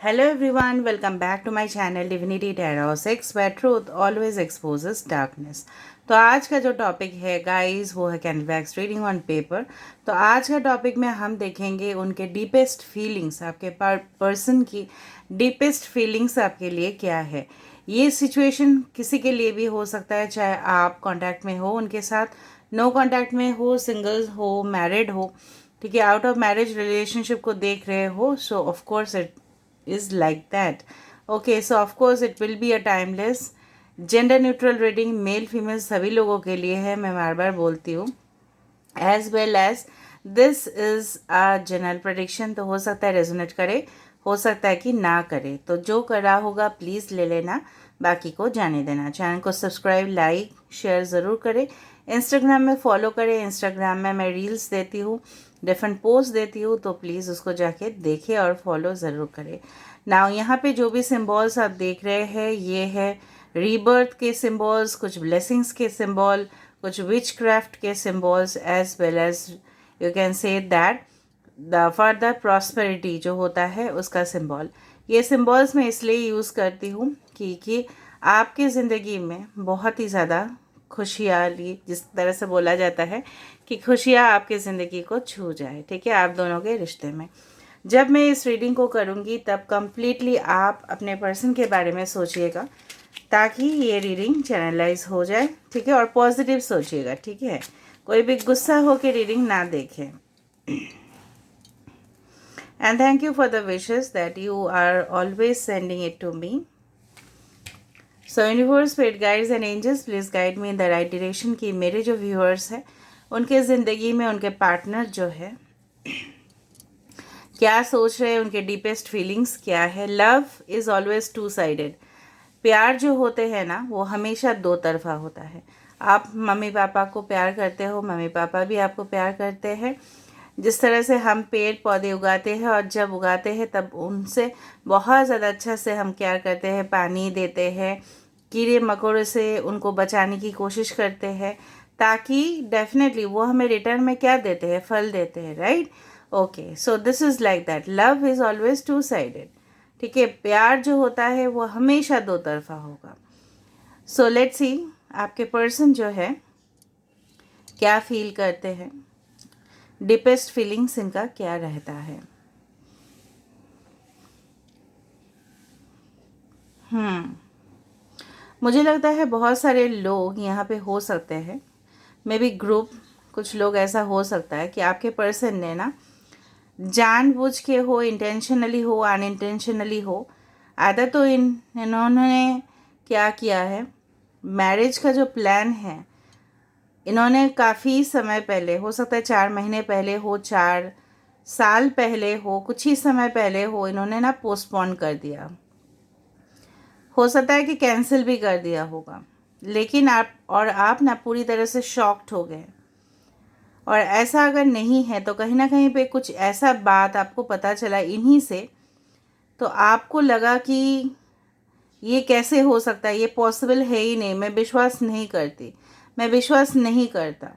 Hello everyone, welcome back to my channel Divinity Tarot 6 where truth always exposes darkness। तो आज का जो topic है गाइस वो है कैनवैक्स रीडिंग ऑन पेपर। तो आज का टॉपिक में हम देखेंगे उनके डीपेस्ट फीलिंग्स, आपके पर्सन की डीपेस्ट फीलिंग्स आपके लिए क्या है। ये सिचुएशन किसी के लिए भी हो सकता है, चाहे आप कांटेक्ट में हो उनके साथ, नो कांटेक्ट में हो, सिंगल हो, मैरिड हो, ठीक है, आउट ऑफ मैरिज रिलेशनशिप को देख रहे हो। सो of course it is like that. Okay, so of course it will be a timeless gender neutral reading, male female सभी लोगों के लिए है, मैं बार बार बोलती हूँ। As well as this is a general prediction, तो हो सकता है रेजोनेट करे, हो सकता है कि ना करे। तो जो करा होगा प्लीज़ ले लेना, बाकी को जाने देना। चैनल को सब्सक्राइब, लाइक, शेयर ज़रूर करें। इंस्टाग्राम में फॉलो करें, इंस्टाग्राम में मैं रील्स देती हूँ, डिफरेंट पोस्ट देती हूँ, तो प्लीज़ उसको जाके देखें और फॉलो ज़रूर करें। नाउ यहाँ पे जो भी सिम्बॉल्स आप देख रहे हैं ये है रीबर्थ के सिम्बॉल्स, कुछ ब्लेसिंग्स के सिम्बॉल, कुछ विच क्राफ्ट के symbols, as well as you can say that the further prosperity जो होता है उसका सिम्बॉल। ये सिम्बॉल्स मैं इसलिए यूज़ करती हूँ कि आपकी ज़िंदगी में बहुत ही ज़्यादा खुशहाली, जिस तरह से बोला जाता है कि खुशियाँ आपकी ज़िंदगी को छू जाए, ठीक है, आप दोनों के रिश्ते में। जब मैं इस रीडिंग को करूँगी तब कम्प्लीटली आप अपने पर्सन के बारे में सोचिएगा ताकि ये रीडिंग चैनलाइज हो जाए, ठीक है, और पॉजिटिव सोचिएगा, ठीक है, कोई भी गुस्सा हो के रीडिंग ना देखें। And thank you for the wishes that you are always sending it to me. So universe, spirit guides and angels please guide me in the right direction कि मेरे जो व्यूअर्स हैं उनके ज़िंदगी में उनके पार्टनर जो है क्या सोच रहे हैं, उनके डीपेस्ट फीलिंग्स क्या है। Love is always two sided. प्यार जो होते हैं ना वो हमेशा दो तरफा होता है। आप मम्मी पापा को प्यार करते हो, मम्मी पापा भी आपको प्यार करते हैं। जिस तरह से हम पेड़ पौधे उगाते हैं और जब उगाते हैं तब उनसे बहुत ज़्यादा अच्छा से हम केयर करते हैं, पानी देते हैं, कीड़े मकोड़े से उनको बचाने की कोशिश करते हैं, ताकि डेफिनेटली वो हमें रिटर्न में क्या देते हैं, फल देते हैं, right. Okay, so this is like that, love is always two sided, ठीक है। प्यार जो होता है वो हमेशा दो तरफा होगा। सो लेट्स सी आपके पर्सन जो है क्या फील करते हैं, डीपेस्ट फीलिंग्स इनका क्या रहता है। मुझे लगता है बहुत सारे लोग यहाँ पे हो सकते हैं, मे बी ग्रुप, कुछ लोग ऐसा हो सकता है कि आपके पर्सन ने ना जानबूझ के हो, इंटेंशनली हो, अनइंटेंशनली हो, आधा तो इन्होंने क्या किया है, मैरिज का जो प्लान है इन्होंने काफ़ी समय पहले, हो सकता है 4 महीने पहले हो, 4 साल पहले हो, कुछ ही समय पहले हो, इन्होंने ना पोस्टपोन कर दिया। हो सकता है कि कैंसिल भी कर दिया होगा, लेकिन आप ना पूरी तरह से शॉक्ड हो गए। और ऐसा अगर नहीं है तो कहीं ना कहीं पे कुछ ऐसा बात आपको पता चला इन्हीं से, तो आपको लगा कि ये कैसे हो सकता है, ये पॉसिबल है ही नहीं, मैं विश्वास नहीं करती, मैं विश्वास नहीं करता।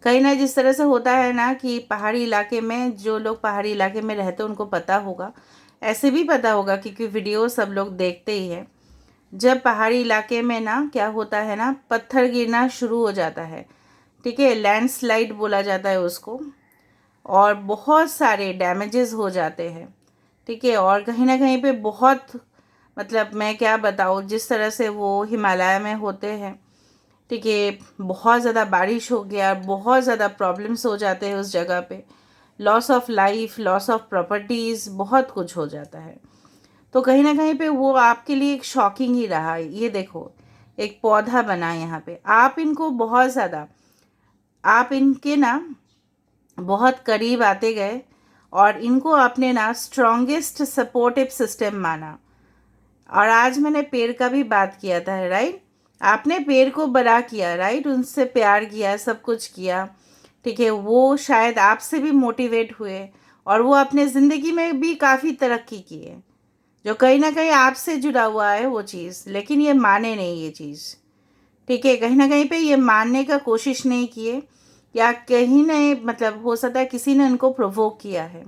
कहीं ना जिस तरह से होता है ना कि पहाड़ी इलाके में, जो लोग पहाड़ी इलाके में रहते हैं उनको पता होगा, ऐसे भी पता होगा क्योंकि वीडियो सब लोग देखते ही हैं। जब पहाड़ी इलाके में ना क्या होता है ना, पत्थर गिरना शुरू हो जाता है, ठीक है, लैंडस्लाइड बोला जाता है उसको, और बहुत सारे डैमेजेस हो जाते हैं, ठीक है। और कहीं ना कहीं पे बहुत, मतलब मैं क्या बताऊँ, जिस तरह से वो हिमालय में होते हैं, ठीक है, बहुत ज़्यादा बारिश हो गया, बहुत ज़्यादा प्रॉब्लम्स हो जाते हैं उस जगह पे, loss of life, loss of properties, बहुत कुछ हो जाता है। तो कहीं ना कहीं पे वो आपके लिए एक शॉकिंग ही रहा। ये देखो, एक पौधा बना यहाँ पे, आप इनको बहुत ज़्यादा, आप इनके ना बहुत करीब आते गए और इनको आपने ना स्ट्रॉन्गेस्ट सपोर्टिव सिस्टम माना। और आज मैंने पेड़ का भी बात किया था, राइट, आपने पेड़ को बड़ा किया, राइट, उनसे प्यार किया, सब कुछ किया, ठीक है, वो शायद आपसे भी मोटिवेट हुए और वो अपने ज़िंदगी में भी काफ़ी तरक्की किए, जो कहीं ना कहीं आपसे जुड़ा हुआ है वो चीज़, लेकिन ये माने नहीं ये चीज़, ठीक है, कहीं ना कहीं पे ये मानने का कोशिश नहीं किए, या कहीं ने, मतलब हो सकता है किसी ने इनको प्रोवोक किया है।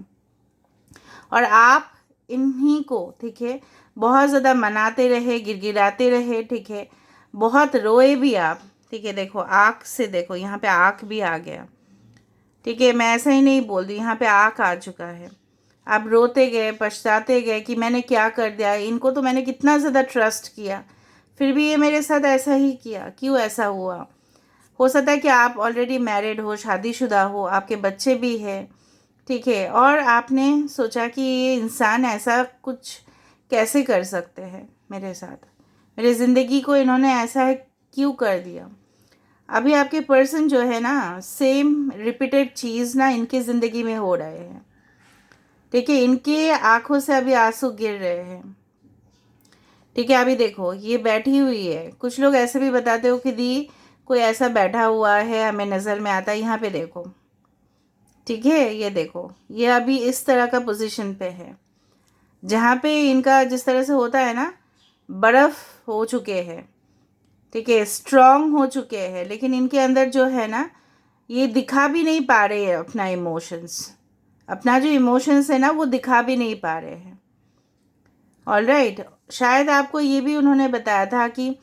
और आप इन्हीं को, ठीक है, बहुत ज़्यादा मनाते रहे, गिड़गिड़ाते रहे, ठीक है, बहुत रोए भी आप, ठीक है। देखो आँख से देखो, यहाँ पे आँख भी आ गया, ठीक है। मैं ऐसा ही नहीं बोल रही, यहाँ पे आँख आ चुका है। आप रोते गए, पछताते गए कि मैंने क्या कर दिया, इनको तो मैंने कितना ज़्यादा ट्रस्ट किया, फिर भी ये मेरे साथ ऐसा ही किया, क्यों ऐसा हुआ। हो सकता है कि आप ऑलरेडी मैरिड हो, शादीशुदा हो, आपके बच्चे भी हैं, ठीक है, और आपने सोचा कि ये इंसान ऐसा कुछ कैसे कर सकते हैं मेरे साथ, मेरी ज़िंदगी को इन्होंने ऐसा क्यों कर दिया। अभी आपके पर्सन जो है ना, सेम रिपीटेड चीज़ ना इनकी ज़िंदगी में हो रहे हैं, ठीक है। इनके आंखों से अभी आंसू गिर रहे हैं, ठीक है। अभी देखो ये बैठी हुई है, कुछ लोग ऐसे भी बताते हो कि दी कोई ऐसा बैठा हुआ है हमें नज़र में आता है, यहाँ पे देखो, ठीक है। ये देखो ये अभी इस तरह का पोजीशन पे है, जहाँ पे इनका जिस तरह से होता है ना, बर्फ़ हो चुके हैं, ठीक है, स्ट्रॉन्ग हो चुके हैं, लेकिन इनके अंदर जो है ना, ये दिखा भी नहीं पा रहे हैं अपना इमोशंस, अपना जो इमोशंस है ना वो दिखा भी नहीं पा रहे हैं। ऑलराइट, शायद आपको ये भी उन्होंने बताया था कि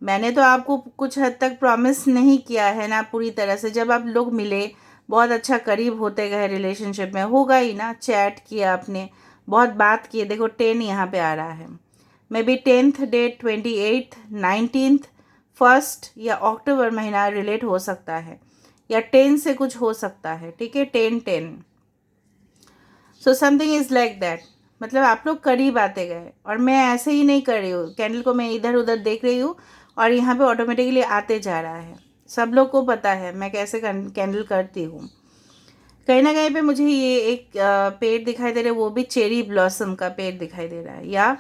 मैंने तो आपको कुछ हद तक प्रॉमिस नहीं किया है ना पूरी तरह से। जब आप लोग मिले, बहुत अच्छा करीब होते गए, रिलेशनशिप में होगा ही ना, चैट किया आपने, बहुत बात की। देखो 10 यहाँ पे आ रहा है, may be 10th date, 28th, 19th, 1st या अक्टूबर महीना रिलेट हो सकता है, या 10 से कुछ हो सकता है, ठीक है, 10-10। So something is like that, मतलब आप लोग करीब आते गए, और मैं ऐसे ही नहीं कर रही हूँ, कैंडल को मैं इधर उधर देख रही हूँ और यहाँ पे ऑटोमेटिकली आते जा रहा है। सब लोग को पता है मैं कैसे कैंडल करती हूँ। कहीं ना कहीं पे मुझे ये एक पेड़ दिखाई दे रहा है, वो भी चेरी ब्लॉसम का पेड़ दिखाई दे रहा है, या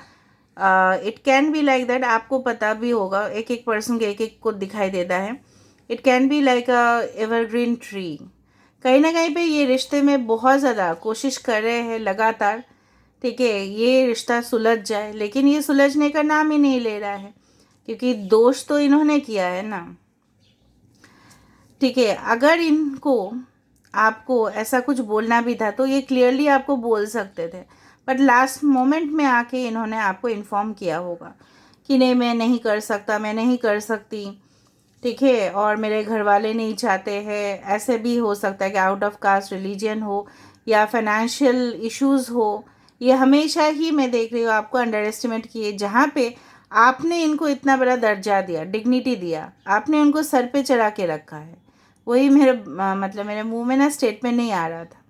it can be like that, आपको पता भी होगा, एक एक पर्सन के एक एक को दिखाई देता है। It can be like a evergreen tree. कहीं ना कहीं पे ये रिश्ते में बहुत ज़्यादा कोशिश कर रहे हैं लगातार, ठीक है, ये रिश्ता सुलझ जाए, लेकिन ये सुलझने का नाम ही नहीं ले रहा है, क्योंकि दोष तो इन्होंने किया है ना, ठीक है। अगर इनको आपको ऐसा कुछ बोलना भी था तो ये क्लियरली आपको बोल सकते थे, बट लास्ट मोमेंट में आके इन्होंने आपको इन्फॉर्म किया होगा कि नहीं मैं नहीं कर सकता, मैं नहीं कर सकती, ठीक है, और मेरे घर वाले नहीं चाहते हैं। ऐसे भी हो सकता है कि आउट ऑफ कास्ट रिलीजन हो, या फाइनेंशियल इश्यूज़ हो। ये हमेशा ही मैं देख रही हूँ आपको अंडर एस्टिमेट किए, जहाँ पे आपने इनको इतना बड़ा दर्जा दिया, डिग्निटी दिया, आपने उनको सर पे चढ़ा के रखा है। वही मेरे मतलब मेरे मुंह में ना स्टेटमेंट नहीं आ रहा था,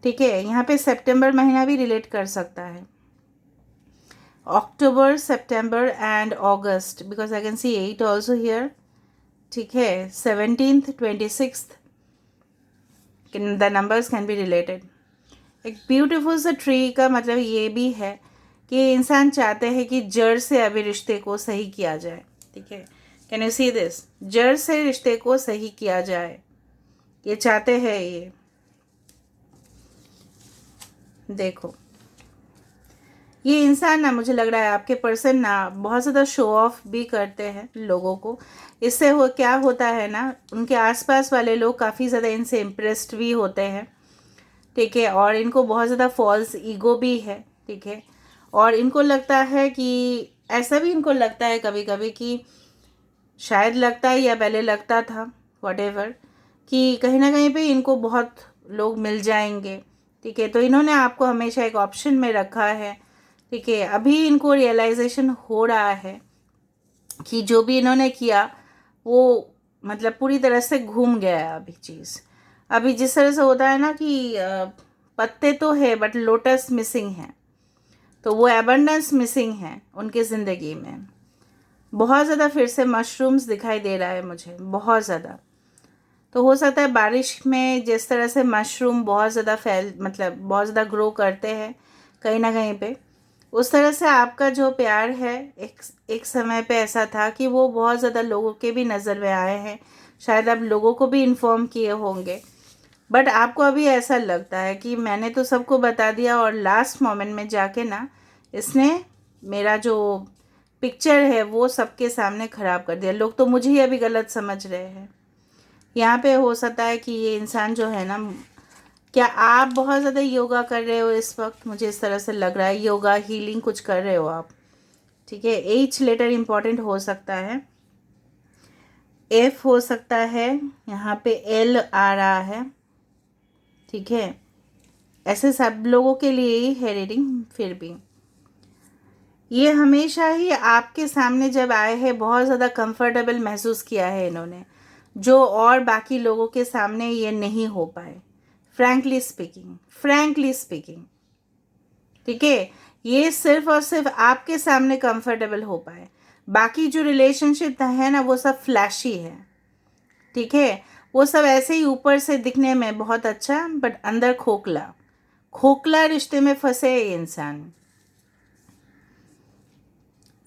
ठीक है। यहाँ पे सितंबर महीना भी रिलेट कर सकता है, October, September and August, because I can see 8 also here, ठीक है, 17th, 26th, the numbers can be related. एक ब्यूटीफुल सा ट्री का मतलब ये भी है कि इंसान चाहते हैं कि जड़ से अभी रिश्ते को सही किया जाए, ठीक है। कैन यू सी दिस, जड़ से रिश्ते को सही किया जाए, ये चाहते हैं ये। देखो ये इंसान ना, मुझे लग रहा है आपके पर्सन ना बहुत ज़्यादा शो ऑफ भी करते हैं लोगों को। इससे हो क्या होता है ना, उनके आसपास वाले लोग काफ़ी ज़्यादा इनसे इम्प्रेस्ड भी होते हैं, ठीक है, और इनको बहुत ज़्यादा फॉल्स ईगो भी है, ठीक है। और इनको लगता है कि, ऐसा भी इनको लगता है कभी कभी कि, शायद लगता है या पहले लगता था, वॉटेवर, कि कहीं ना कहीं पे इनको बहुत लोग मिल जाएंगे, ठीक है, तो इन्होंने आपको हमेशा एक ऑप्शन में रखा है, ठीक है। अभी इनको रियलाइजेशन हो रहा है कि जो भी इन्होंने किया वो मतलब पूरी तरह से घूम गया है अभी चीज़। अभी जिस तरह से होता है ना कि पत्ते तो है बट लोटस मिसिंग है, तो वो एबंडेंस मिसिंग है उनकी ज़िंदगी में। बहुत ज़्यादा फिर से मशरूम्स दिखाई दे रहा है मुझे, बहुत ज़्यादा। तो हो सकता है बारिश में जिस तरह से मशरूम बहुत ज़्यादा मतलब बहुत ज़्यादा ग्रो करते हैं कहीं ना कहीं पे, उस तरह से आपका जो प्यार है एक समय पे ऐसा था कि वो बहुत ज़्यादा लोगों के भी नज़र में आए हैं। शायद आप लोगों को भी इन्फॉर्म किए होंगे, बट आपको अभी ऐसा लगता है कि मैंने तो सबको बता दिया और लास्ट मोमेंट में जाके ना इसने मेरा जो पिक्चर है वो सबके सामने ख़राब कर दिया। लोग तो मुझे ही अभी गलत समझ रहे हैं। यहाँ पे हो सकता है कि ये इंसान जो है ना क्या आप बहुत ज़्यादा योगा कर रहे हो इस वक्त? मुझे इस तरह से लग रहा है योगा हीलिंग कुछ कर रहे हो आप, ठीक है। एच लेटर इम्पॉर्टेंट हो सकता है, एफ हो सकता है, यहाँ पे एल आ रहा है, ठीक है। ऐसे सब लोगों के लिए ही है रीडिंग। फिर भी ये हमेशा ही आपके सामने जब आए हैं बहुत ज़्यादा कंफर्टेबल महसूस किया है इन्होंने, जो और बाकी लोगों के सामने ये नहीं हो पाए। फ्रैंकली स्पीकिंग, फ्रैंकली स्पीकिंग, ठीक है। ये सिर्फ और सिर्फ आपके सामने कंफर्टेबल हो पाए। बाकी जो रिलेशनशिप है ना वो सब फ्लैशी है, ठीक है। वो सब ऐसे ही ऊपर से दिखने में बहुत अच्छा, बट अंदर खोखला, खोखला रिश्ते में फंसे ये इंसान,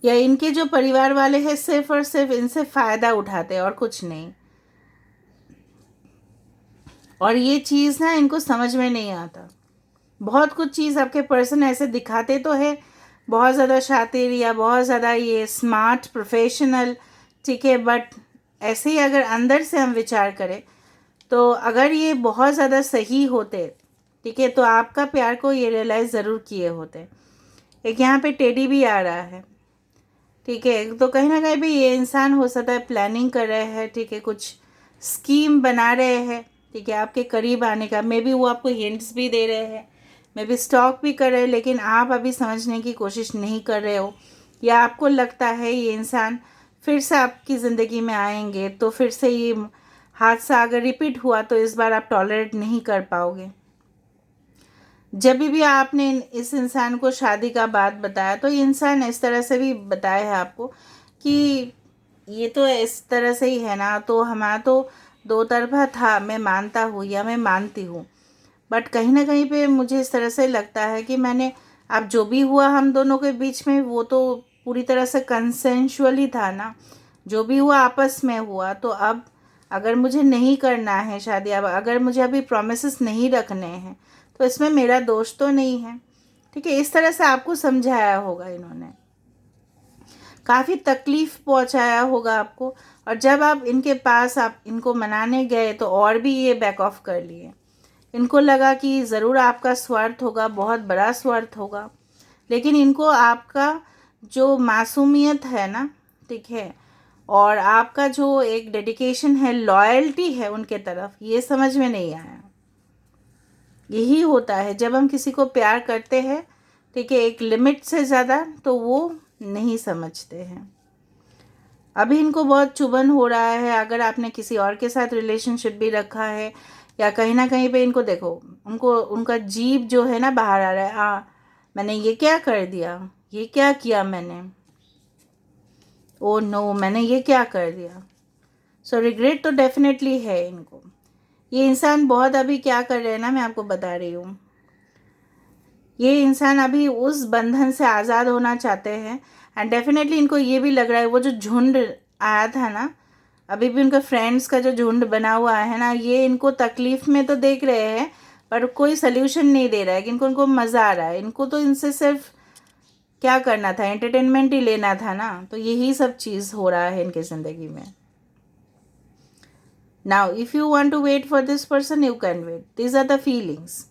या इनके जो परिवार वाले हैं सिर्फ और सिर्फ इनसे फ़ायदा उठाते हैं और कुछ नहीं। और ये चीज़ ना इनको समझ में नहीं आता। बहुत कुछ चीज़ आपके पर्सन ऐसे दिखाते तो है, बहुत ज़्यादा शातिर या बहुत ज़्यादा ये स्मार्ट प्रोफेशनल, ठीक है, बट ऐसे ही अगर अंदर से हम विचार करें तो अगर ये बहुत ज़्यादा सही होते, ठीक है, तो आपका प्यार को ये रियलाइज़ ज़रूर किए होते। एक यहाँ पे टेडी भी आ रहा है, ठीक है। तो कहीं ना कहीं भी ये इंसान हो सकता है प्लानिंग कर रहे हैं, ठीक है, कुछ स्कीम बना रहे हैं, ठीक है, आपके करीब आने का। मे बी वो आपको हिंट्स भी दे रहे हैं, मे बी स्टॉक भी कर रहे हैं, लेकिन आप अभी समझने की कोशिश नहीं कर रहे हो, या आपको लगता है ये इंसान फिर से आपकी ज़िंदगी में आएंगे तो फिर से ये हादसा अगर रिपीट हुआ तो इस बार आप टॉलरेट नहीं कर पाओगे। जब भी आपने इस इंसान को शादी का बात बताया तो ये इंसान इस तरह से भी बताया है आपको कि ये तो इस तरह से ही है ना, तो हमारा तो दो तरफा था, मैं मानता हूँ या मैं मानती हूँ, बट कहीं ना कहीं पे मुझे इस तरह से लगता है कि मैंने, अब जो भी हुआ हम दोनों के बीच में वो तो पूरी तरह से कंसेंशुअली था ना, जो भी हुआ आपस में हुआ। तो अब अगर मुझे नहीं करना है शादी, अब अगर मुझे अभी प्रोमिसेस नहीं रखने हैं तो इसमें मेरा दोष तो नहीं है, ठीक है। इस तरह से आपको समझाया होगा इन्होंने, काफ़ी तकलीफ़ पहुंचाया होगा आपको। और जब आप इनके पास आप इनको मनाने गए तो और भी ये बैक ऑफ कर लिए। इनको लगा कि ज़रूर आपका स्वार्थ होगा, बहुत बड़ा स्वार्थ होगा, लेकिन इनको आपका जो मासूमियत है ना, ठीक है, और आपका जो एक डेडिकेशन है, लॉयल्टी है उनके तरफ, ये समझ में नहीं आया। यही होता है जब हम किसी को प्यार करते हैं, ठीक है, एक लिमिट से ज़्यादा, तो वो नहीं समझते हैं। अभी इनको बहुत चुभन हो रहा है अगर आपने किसी और के साथ रिलेशनशिप भी रखा है, या कहीं ना कहीं पे इनको देखो, उनको उनका जीभ जो है ना बाहर आ रहा है, मैंने ये क्या कर दिया, ये क्या किया मैंने, ओ नो मैंने ये क्या कर दिया। सो रिग्रेट तो डेफिनेटली है इनको। ये इंसान बहुत अभी क्या कर रहे हैं ना, मैं आपको बता रही हूँ, ये इंसान अभी उस बंधन से आज़ाद होना चाहते हैं। एंड डेफिनेटली इनको ये भी लग रहा है वो जो झुंड आया था ना, अभी भी उनका फ्रेंड्स का जो झुंड बना हुआ है ना, ये इनको तकलीफ़ में तो देख रहे हैं पर कोई सल्यूशन नहीं दे रहा है कि इनको उनको मज़ा आ रहा है। इनको तो इनसे सिर्फ क्या करना था, एंटरटेनमेंट ही लेना था ना, तो यही सब चीज़ हो रहा है इनकी ज़िंदगी में। Now if you want to wait for this person you can wait, this are the feelings.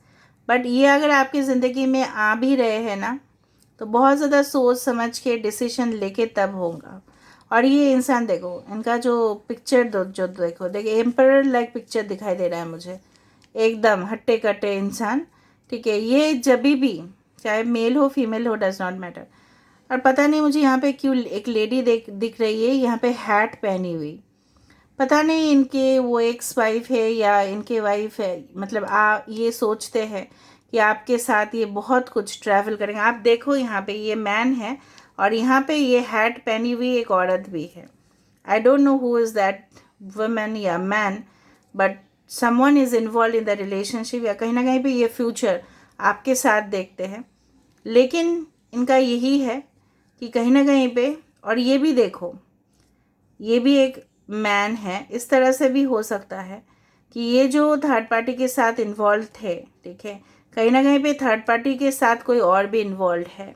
But ये अगर आपकी ज़िंदगी में आ भी रहे हैं ना, तो बहुत ज़्यादा सोच समझ के डिसीजन लेके तब होगा। और ये इंसान देखो, इनका जो पिक्चर जो देखो एम्परर लाइक पिक्चर दिखाई दे रहा है मुझे, एकदम हट्टे कट्टे इंसान, ठीक है। ये जब भी, चाहे मेल हो फीमेल हो, डज नॉट मैटर। और पता नहीं मुझे यहाँ पे क्यों एक लेडी दिख रही है यहाँ पे हैट पहनी हुई, पता नहीं इनके वो एक्स वाइफ है या इनके वाइफ है, मतलब ये सोचते हैं कि आपके साथ ये बहुत कुछ ट्रैवल करेंगे। आप देखो यहाँ पे ये मैन है और यहाँ पे ये हैट पहनी हुई एक औरत भी है। I don't know who is that women या man, but someone is involve in the relationship, या कहीं ना कहीं पे ये फ्यूचर आपके साथ देखते हैं। लेकिन इनका यही है कि कहीं ना कहीं पे, और ये भी देखो, ये भी एक मैन है, इस तरह से भी हो सकता है कि ये जो थर्ड पार्टी के साथ इन्वॉल्व थे, ठीक है, कहीं ना कहीं पे थर्ड पार्टी के साथ कोई और भी इन्वॉल्व है,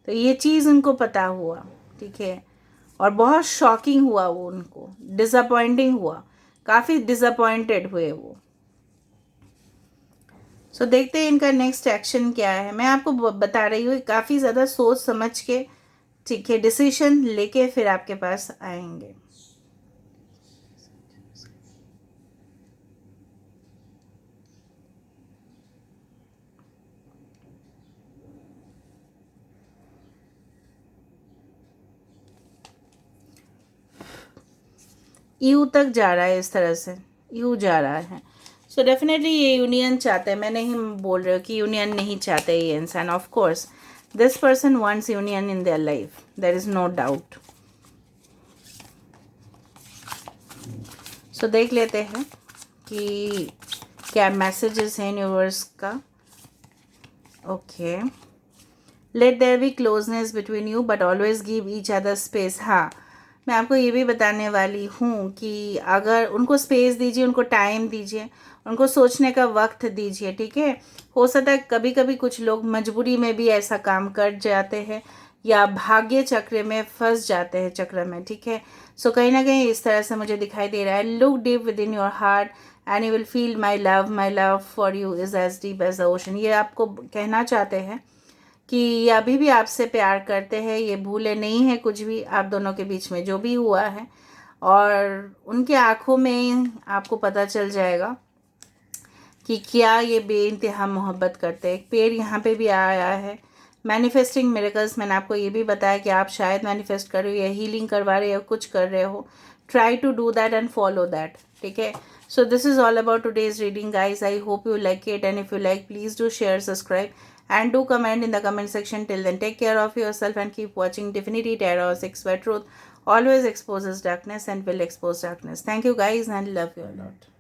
तो ये चीज़ उनको पता हुआ, ठीक है, और बहुत शॉकिंग हुआ, वो उनको डिसअपॉइंटिंग हुआ, काफ़ी डिसअपॉइंटेड हुए वो। सो देखते हैं इनका नेक्स्ट एक्शन क्या है। मैं आपको बता रही हूँ काफ़ी ज़्यादा सोच समझ के, ठीक है, डिसीजन लेके फिर आपके पास आएंगे। यू तक जा रहा है, इस तरह से यू जा रहा है। सो डेफिनेटली ये यूनियन चाहते हैं, मैं नहीं बोल रही हूँ कि यूनियन नहीं चाहते ये इंसान। Of course this person wants union in their life, there is no doubt. So देख लेते हैं कि क्या मैसेजेस हैं यूनिवर्स का। Okay, let there be closeness between you but always give each other space. हाँ, मैं आपको ये भी बताने वाली हूँ कि अगर उनको स्पेस दीजिए, उनको टाइम दीजिए, उनको सोचने का वक्त दीजिए, ठीक है। हो सकता है कभी कभी कुछ लोग मजबूरी में भी ऐसा काम कर जाते हैं या भाग्य चक्र में फंस जाते हैं, चक्र में, ठीक है। सो कहीं ना कहीं इस तरह से मुझे दिखाई दे रहा है। Look deep within your heart and you will feel my love for you is as deep as the ocean. ये आपको कहना चाहते हैं कि ये अभी भी आपसे प्यार करते हैं, ये भूले नहीं है कुछ भी आप दोनों के बीच में जो भी हुआ है। और उनके आँखों में आपको पता चल जाएगा कि क्या ये बेइंतहा मोहब्बत करते हैं। एक पेड़ यहाँ पे भी आया है। मैनिफेस्टिंग मिरेकल्स, मैंने आपको ये भी बताया कि आप शायद मैनिफेस्ट कर रहे हो या हीलिंग करवा रहे हो, कुछ कर रहे हो। Try to do that and follow that, ठीक है। So this is all about today's reading guys. I hope you like it, and if you like, please do share, subscribe, and do comment in the comment section. Till then, take care of yourself and keep watching Divinity Tarot 6 where truth always exposes darkness and will expose darkness. Thank you guys and love you a lot.